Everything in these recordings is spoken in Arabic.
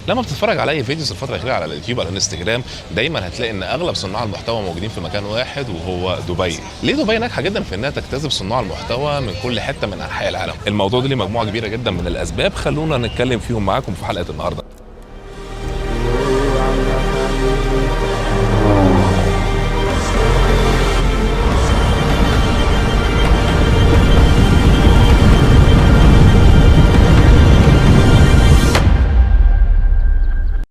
لما بتتفرج على اي فيديوز الفتره الاخيره على اليوتيوب على الانستجرام، دايما هتلاقي ان اغلب صناع المحتوى موجودين في مكان واحد وهو دبي. ليه دبي ناجحه جدا في انها تجتذب صناع المحتوى من كل حته من انحاء العالم؟ الموضوع ده ليه مجموعه كبيره جدا من الاسباب، خلونا نتكلم فيهم معاكم في حلقه النهارده.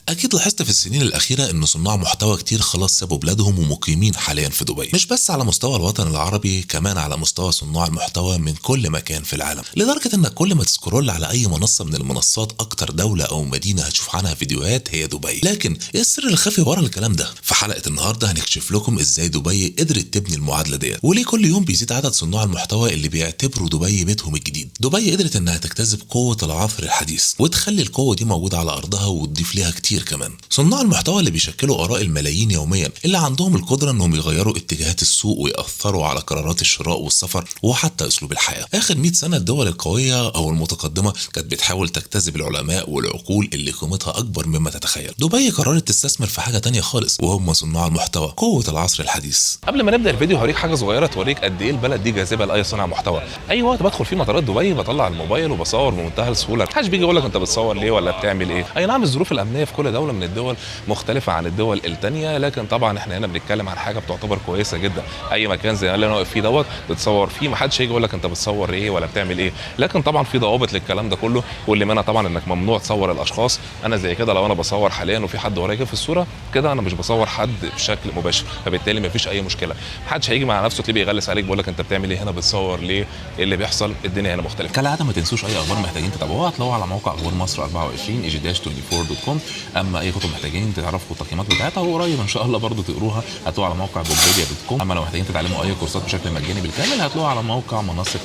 أكيد لاحظت في السنين الأخيرة إن صناع محتوى كتير خلاص سابوا بلادهم ومقيمين حاليا في دبي، مش بس على مستوى الوطن العربي، كمان على مستوى صناع المحتوى من كل مكان في العالم، لدرجة إنك كل ما تسكرول على أي منصة من المنصات أكتر دولة أو مدينة هتشوف عنها فيديوهات هي دبي. لكن إيه السر الخفي ورا الكلام ده؟ في حلقة النهاردة هنكشف لكم إزاي دبي قدرت تبني المعادلة ديت، وليه كل يوم بيزيد عدد صناع المحتوى اللي بيعتبروا دبي بيتهم الجديد. دبي قدرت إنها تجتذب قوة العصر الحديث وتخلي القوة دي موجودة على أرضها وتضيف ليها كتير كمان. صناع المحتوى اللي بيشكلوا آراء الملايين يوميا، اللي عندهم القدرة انهم يغيروا اتجاهات السوق ويأثروا على قرارات الشراء والسفر وحتى اسلوب الحياة. اخر 100 سنة الدول القوية او المتقدمة كانت بتحاول تجتذب العلماء والعقول اللي قيمتها اكبر مما تتخيل. دبي قررت تستثمر في حاجة تانية خالص، وهم صناع المحتوى، قوة العصر الحديث. قبل ما نبدا الفيديو هوريك حاجه صغيره توريك قد ايه البلد دي جاذبه لاي صانع محتوى. اي وقت بدخل فيه مطارات دبي بطلع الموبايل وبصور بمنتهى السهوله، محدش بيجي يقول لك انت بتصور ليه ولا بتعمل ايه. اي نعم الظروف الامنيه في كل دوله من الدول مختلفه عن الدول التانية، لكن طبعا احنا هنا بنتكلم عن حاجه بتعتبر كويسه جدا. اي مكان زي اللي انا واقف فيه دوت بتصور فيه، محدش هيجي يقول لك انت بتصور ايه ولا بتعمل ايه. لكن طبعا في ضوابط للكلام ده كله، واللي منها طبعا انك ممنوع تصور الاشخاص. انا زي كده لو انا بصور حاليا وفي حد ورايا في الصوره كده، انا مش بصور حد بشكل مباشر، فبالتالي مفيش اي مشكله. محدش هيجي مع نفسه تلاقيه بيغلس عليك بيقول لك انت بتعمل ايه هنا، بتصور ليه، ايه اللي بيحصل. الدنيا هنا مختلفه. كالعاده ما تنسوش اي اخبار محتاجين تتابعوها هتلاقوها على موقع اخبار مصر 24 eg-24.com. اما اي كتب محتاجين تعرفوا التقييمات بتاعتها وقريب ان شاء الله برضو تقروها هتلاقوها على موقع بوكبيديا.com. اما لو محتاجين تتعلموا اي كورسات بشكل مجاني بالكامل هتلاقوها على موقع منصه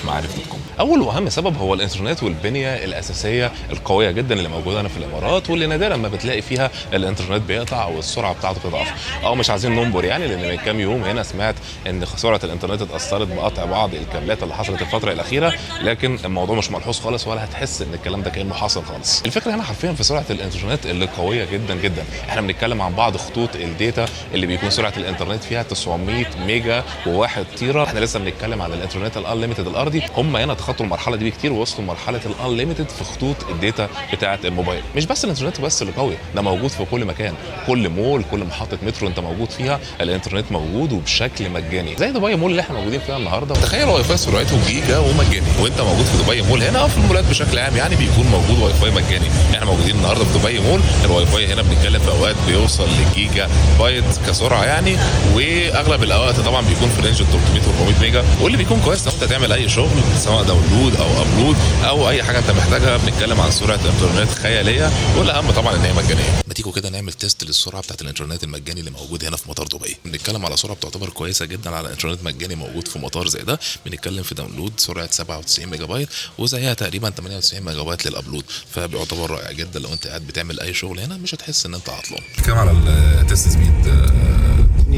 معارف.com. اول واهم سبب هو الانترنت والبنيه الاساسيه القويه جدا اللي موجوده هنا في الامارات، واللي نادرا ما بتلاقي فيها الانترنت بيقطع او السرعه بتاعته بتضعف. مش عايزين ننبر يعني، لان من كام يوم هنا سمعت ان سرعه الانترنت اتاثرت بقطع بعض الكابلات اللي حصلت الفتره الاخيره، لكن الموضوع مش ملحوظ خالص ولا هتحس ان الكلام ده كانه حاصل خالص. الفكره هنا حرفيا في سرعه الانترنت اللي قويه جدا جدا. احنا بنتكلم عن بعض خطوط الداتا اللي بيكون سرعه الانترنت فيها 900 ميجا و1 تيرا. احنا لسه بنتكلم عن الانترنت الانليمتد الارضي، هم هنا تخطوا المرحله دي بكتير ووصلوا لمرحله الانليمتد في خطوط الداتا بتاعه الموبايل. مش بس الانترنت بس اللي قوي، ده موجود في كل مكان، كل مول، كل محطه مترو انت موجود فيها الانترنت موجود وبشكل مجاني. زي دبي مول اللي احنا موجودين فيها النهارده، تخيل واي فاي سرعته جيجا ومجاني، وانت موجود في دبي مول هنا او في المولات بشكل عام يعني بيكون موجود واي فاي مجاني. احنا موجودين النهارده في دبي مول، الواي فاي هنا بنتكلم في اوقات بيوصل لجيجا بايت كسرعه يعني، واغلب الاوقات طبعا بيكون في رينج 300 و400 ميجا، واللي بيكون كويس لو انت تعمل اي شغل سواء داونلود او ابلود او اي حاجه انت محتاجها. بنتكلم عن سرعه انترنت خياليه، والاهم طبعا ان هي مجانيه. ما تيجوا كده نعمل تيست للسرعه بتاعت الانترنت المجاني اللي موجود هنا في مطار دبي. بنتكلم على سرعه بتعتبر كويسه جدا على انترنت مجاني موجود في مطار زي ده. بنتكلم في داونلود سرعه 97 ميجا بايت وزيها تقريبا 98 ميجا بايت للابلود، فبيعتبر رائع جدا لو انت قاعد بتعمل اي شغل هنا مش هتحس ان انت عطلان. كام على التست سبيد؟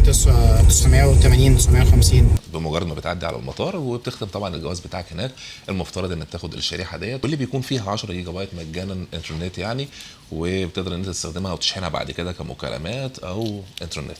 980 950. بمجرد ما بتعدي على المطار وبتختم طبعا الجواز بتاعك هناك، المفترض انك تاخد الشريحه ديت واللي بيكون فيها 10 جيجا بايت مجانا انترنت يعني، وبتقدر ان انت تستخدمها وتشحنها بعد كده كمكالمات او انترنت.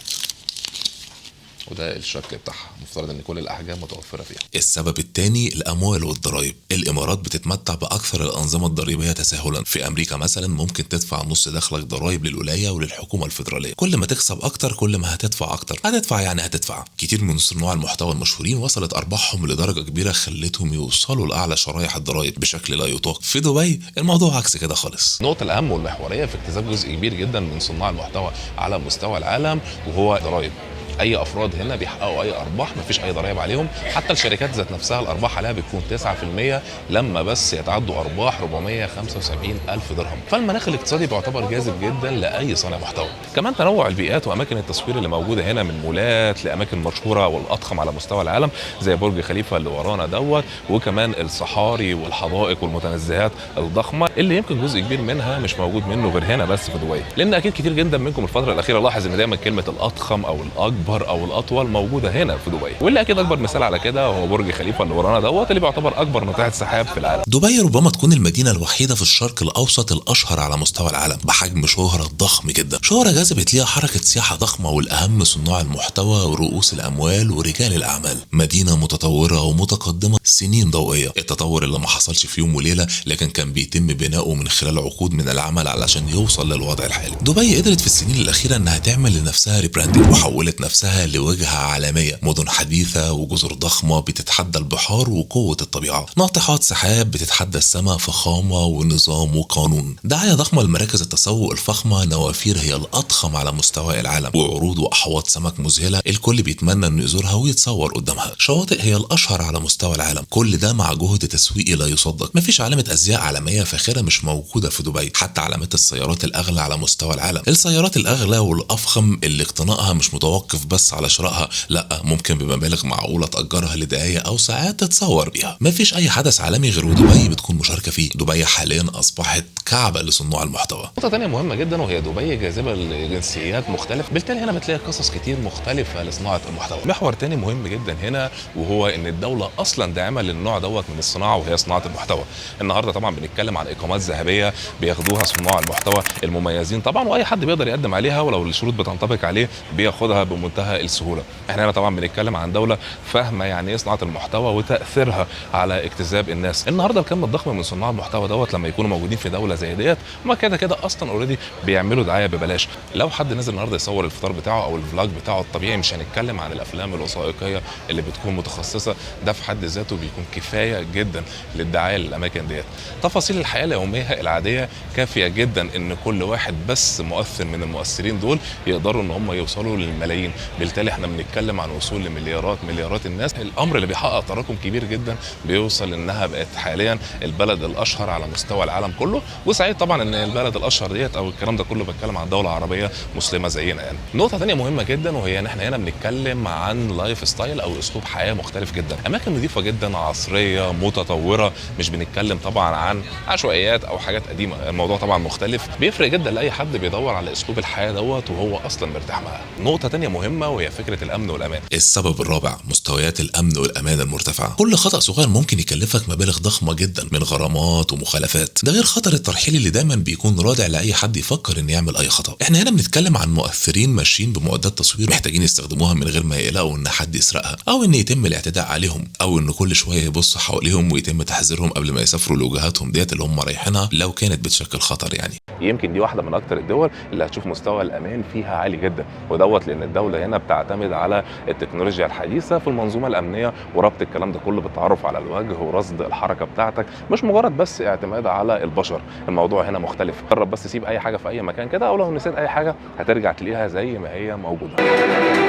وده الشكل بتاعها، مفترض ان كل الاحجام متوفره فيها. السبب الثاني الاموال والضرائب. الامارات بتتمتع باكثر الانظمه الضريبيه تساهلا. في امريكا مثلا ممكن تدفع نص دخلك ضرائب للولايه وللحكومه الفيدراليه. كل ما تكسب اكتر كل ما هتدفع اكتر. هتدفع كتير من صناع المحتوى المشهورين وصلت ارباحهم لدرجه كبيره خلتهم يوصلوا لاعلى شرائح الضرائب بشكل لا يطاق. في دبي الموضوع عكس كده خالص. النقطه الاهم والمحوريه في اكتساب جزء كبير جدا من صناع المحتوى على مستوى العالم وهو ضرائب. اي افراد هنا بيحققوا اي ارباح مفيش اي ضرائب عليهم، حتى الشركات ذات نفسها الارباح عليها بتكون 9% لما بس يتعدوا ارباح 475 الف درهم. فالمناخ الاقتصادي بيعتبر جاذب جدا لاي صانع محتوى. كمان تنوع البيئات واماكن التصوير اللي موجوده هنا، من مولات لاماكن مشهوره والاضخم على مستوى العالم زي برج خليفه اللي ورانا دوت، وكمان الصحاري والحدائق والمتنزهات الضخمه اللي يمكن جزء كبير منها مش موجود منه غير هنا بس في دبي. لان اكيد كتير جدا منكم الفتره الاخيره لاحظ ان دايما كلمه الاضخم او الاكبر الاكبر او الاطول موجوده هنا في دبي، واللي اكيد اكبر مثال على كده هو برج خليفه اللي ورانا دوت، اللي بيعتبر اكبر ناطحه سحاب في العالم. دبي ربما تكون المدينة الوحيدة في الشرق الأوسط الأشهر على مستوى العالم بحجم شهرة ضخم جدا، شهرة جذبت ليها حركة سياحة ضخمة والأهم صناع المحتوى ورؤوس الأموال ورجال الأعمال. مدينة متطورة ومتقدمة سنين ضوئية، التطور اللي ما حصلش في يوم وليلة لكن كان بيتم بناؤه من خلال عقود من العمل علشان يوصل للوضع الحالي. دبي قدرت في السنين الأخيرة إنها تعمل لنفسها ريبراندنج وحولت نفسها لوجهة عالمية، مدن حديثة وجزر ضخمة بتتحدى البحار وقوة الطبيعة، ناطحات سحاب بتتحدى السماء فخامة ونظام وقانون، دعاية ضخمة لمراكز التسوق الفخمة، نوافير هي الأضخم على مستوى العالم، وعروض وأحواض سمك مذهلة الكل بيتمنى إنه يزورها ويتصور قدامها، شواطئ هي الأشهر على مستوى العالم، كل ده مع جهد تسويقي لا يصدق. مفيش علامة أزياء عالمية فاخرة مش موجودة في دبي، حتى علامات السيارات الأغلى على مستوى العالم، السيارات الأغلى والأفخم اللي اقتنائها مش متوقف بس على شرائها، لا ممكن بمبالغ معقولة تأجرها لدقايق أو ساعات تتصور بيها. مفيش أي حدث عالمي غير ودبي بتكون مشاركة فيه. دبي حاليا أصبحت كعبة لصناع المحتوى. نقطة تانية مهمة جدا وهي دبي جاذبة لجنسيات مختلفة، بالتالي هنا بتلاقي قصص كتير مختلفة لصناعة المحتوى. محور تاني مهم جدا هنا وهو ان الدولة اصلا داعمة للنوع دوت من الصناعة وهي صناعة المحتوى. النهارده طبعا بنتكلم عن اقامات ذهبية بياخدوها صناع المحتوى المميزين طبعا، واي حد بيقدر يقدم عليها ولو الشروط بتنطبق عليه بياخدها بمنتهى السهولة. احنا هنا طبعا بنتكلم عن دولة فاهمة يعني ايه صناعة المحتوى وتأثيرها على اجتذاب الناس. النهارده الكم الضخم من صناع المحتوى دوت لما يكونوا موجودين في دولة زي ديت ما كده كده اصلا اوريدي بيعملوا دعاية ببلاش. لو حد نزل النهارده يصور الفطار بتاعه او الفلوج بتاعه الطبيعي، مش هنتكلم عن الافلام الوثائقية اللي بتكون متخصصة، ده في حد ذاته بيكون كفاية جدا للدعاية للاماكن ديت. تفاصيل الحياة اليومية العادية كافية جدا ان كل واحد بس مؤثر من المؤثرين دول يقدروا ان هم يوصلوا للملايين، بالتالي احنا بنتكلم عن وصول لمليارات الناس. الامر اللي بيحقق تراكم كبير جدا بيوصل انها بقت حاليا البلد الاشهر على مستوى العالم كله، وسعيد طبعا ان البلد الاشهر ديت او الكلام ده كله بتكلم عن دولة عربية مسلمة زينا يعني. نقطة ثانية مهمة جدا وهي ان احنا هنا بنتكلم عن لايف ستايل او اسلوب حياة مختلف جدا، اماكن نظيفة جدا عصرية متطورة، مش بنتكلم طبعا عن عشوائيات او حاجات قديمة. الموضوع طبعا مختلف، بيفرق جدا لاي حد بيدور على اسلوب الحياة دوت وهو اصلا مرتاح معاه. نقطة تانية مهمة وهي فكرة الامن والامان. السبب الرابع مستويات الامن والامان المرتفعه، كل خطا صغير ممكن يكلفك مبالغ ضخمه جدا من غرامات ومخالفات، ده غير خطر الترحيل اللي دايما بيكون رادع لاي حد يفكر انه يعمل اي خطا. احنا هنا بنتكلم عن مؤثرين ماشيين بمعدات تصوير محتاجين يستخدموها من غير ما يقلقوا ان حد يسرقها او ان يتم الاعتداء عليهم او ان كل شويه يبصوا حواليهم ويتم تحذيرهم قبل ما يسافروا لوجهاتهم ديت اللي هم رايحينها لو كانت بتشكل خطر يعني. يمكن دي واحده من اكتر الدول اللي هتشوف مستوى الامان فيها عالي جدا، ودوت لان الدوله هنا بتعتمد على التكنولوجيا الحديثه في المنظومه الامنيه وربط الكلام ده كله بالتعرف على الوجه ورصد الحركه بتاعتك، مش مجرد بس اعتماد على البشر. الموضوع هنا مختلف، جرب بس سيب اي حاجه في اي مكان كده، او لو نسيت اي حاجه هترجع تلاقيها زي ما هي موجوده.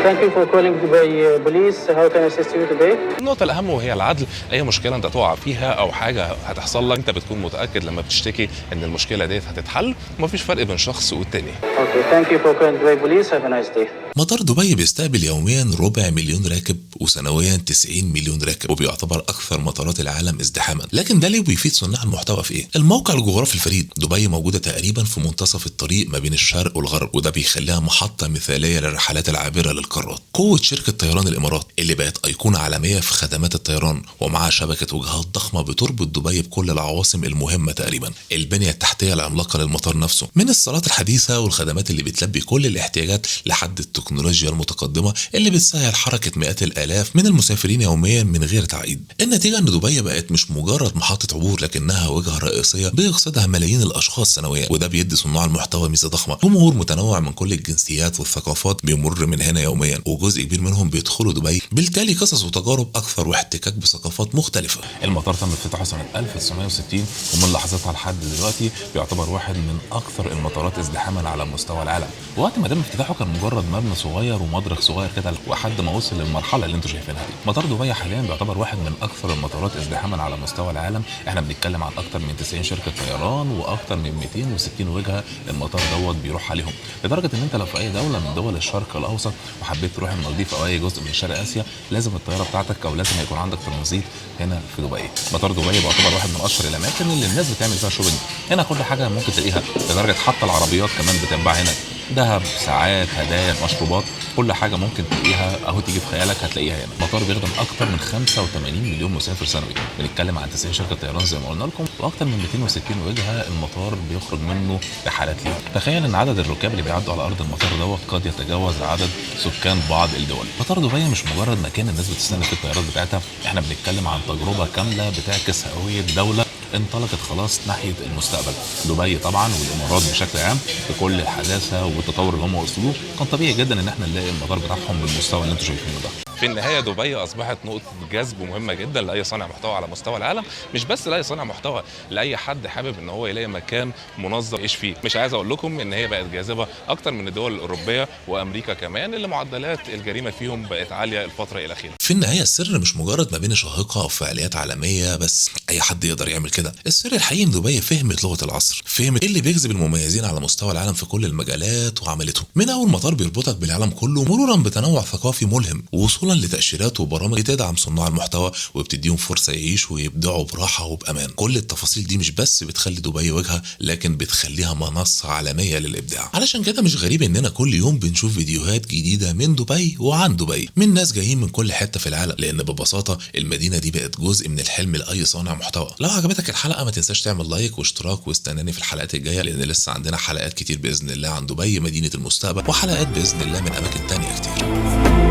Thank you for calling Dubai Police. How can I assist you today? النقطة الأهم وهي العدل. أي مشكلة أنت تقع فيها أو حاجة هتحصل لك أنت بتكون متأكد لما بتشتكي إن المشكلة ديت هتتحل، ومفيش فرق بين شخص والتاني. Okay, thank you for calling Dubai Police. Have a nice day. مطار دبي بيستقبل يوميا 400 مليون راكب وسنويا 90 مليون راكب، وبيعتبر اكثر مطارات العالم ازدحاما. لكن ده ليه بيفيد صناع المحتوى في ايه؟ الموقع الجغرافي الفريد، دبي موجوده تقريبا في منتصف الطريق ما بين الشرق والغرب، وده بيخليها محطه مثاليه للرحلات العابره للقارات. قوه شركه طيران الامارات اللي بقت ايقونه عالميه في خدمات الطيران ومعها شبكه وجهات ضخمه بتربط دبي بكل العواصم المهمه تقريبا. البنيه التحتيه العملاقه للمطار نفسه، من الصالات الحديثه والخدمات اللي بتلبي كل الاحتياجات لحد التكنولوجيا المتقدمه اللي بتسهل حركه مئات الالاف من المسافرين يوميا من غير تعقيد. النتيجه ان دبي بقت مش مجرد محطه عبور لكنها وجهه رئيسيه بيقصدها ملايين الاشخاص سنويا، وده بيدي صناع المحتوى ميزه ضخمه. جمهور متنوع من كل الجنسيات والثقافات بيمر من هنا يوميا، وجزء كبير منهم بيدخلوا دبي، بالتالي قصص وتجارب اكثر واحتكاك بثقافات مختلفه. المطار تم افتتاحه سنه 1960 ومن لحظتها لحد دلوقتي بيعتبر واحد من اكثر المطارات ازدحاما على مستوى العالم. وقت ما تم افتتاحه كان مجرد مبنى صغير ومدرج صغير كده لحد ما وصل للمرحله اللي انتم شايفينها دي. مطار دبي حاليا بيعتبر واحد من اكثر المطارات ازدحاما على مستوى العالم. احنا بنتكلم عن اكثر من 90 شركه طيران واكثر من 260 وجهه المطار دوت بيروح عليهم، لدرجه ان انت لو في اي دوله من دول الشرق الاوسط وحبيت تروح المالديف او اي جزء من شرق اسيا لازم الطياره بتاعتك او لازم يكون عندك ترانزيت هنا في دبي. مطار دبي بيعتبر واحد من اشهر الاماكن اللي الناس بتعمل فيها شوبينج. هنا كل حاجه ممكن تلاقيها، لدرجه حتى العربيات كمان بتنباع هنا. ذهب، ساعات، هدايا، مشروبات، كل حاجه ممكن تلاقيها اهو تيجي في خيالك هتلاقيها هنا. المطار بيخدم اكتر من 85 مليون مسافر سنوي، بنتكلم عن 90 شركه طيران زي ما قلنا لكم، واكتر من 260 وجهه المطار بيخرج منه رحلات ليه. تخيل ان عدد الركاب اللي بيعدوا على ارض المطار دوت قد يتجاوز عدد سكان بعض الدول. مطار دبي مش مجرد مكان الناس بتستنى فيه الطيارات بتاعتها، احنا بنتكلم عن تجربه كامله بتعكس هويه دوله انطلقت خلاص ناحيه المستقبل. دبي طبعا والامارات بشكل عام بكل الحداثه والتطور اللي هم وصلوه، كان طبيعي جدا ان احنا نلاقي المطار بتاعهم بالمستوى اللي انتم شايفينه ده. في النهايه دبي اصبحت نقطه جذب مهمه جدا لاي صانع محتوى على مستوى العالم، مش بس لاي صانع محتوى، لاي حد حابب ان هو يلاقي مكان منظم يعيش فيه. مش عايز اقول لكم ان هي بقت جاذبه اكتر من الدول الاوروبيه وامريكا كمان، اللي معدلات الجريمه فيهم بقت عاليه الفتره الاخيره. في النهاية السر مش مجرد مدينة شاهقة أو فعاليات عالمية بس أي حد يقدر يعمل كده. السر الحقيقي إن دبي فهمت لغة العصر، فهمت إيه اللي بيجذب المميزين على مستوى العالم في كل المجالات وعملته. من أول مطار بيربطك بالعالم كله، مرورا بتنوع ثقافي ملهم، ووصولا لتأشيرات وبرامج بتدعم صناع المحتوى وبتديهم فرصة يعيشوا ويبدعوا براحة وبأمان. كل التفاصيل دي مش بس بتخلي دبي وجهة، لكن بتخليها منصة عالمية للإبداع. علشان كده مش غريب إننا كل يوم بنشوف فيديوهات جديدة من دبي وعن دبي، من ناس جايين من كل حتة في العالم، لأن ببساطة المدينة دي بقت جزء من الحلم لأي صانع محتوى. لو عجبتك الحلقة ما تنساش تعمل لايك واشتراك، واستناني في الحلقات الجاية لأن لسه عندنا حلقات كتير بإذن الله عن دبي مدينة المستقبل، وحلقات بإذن الله من أماكن تانية كتير.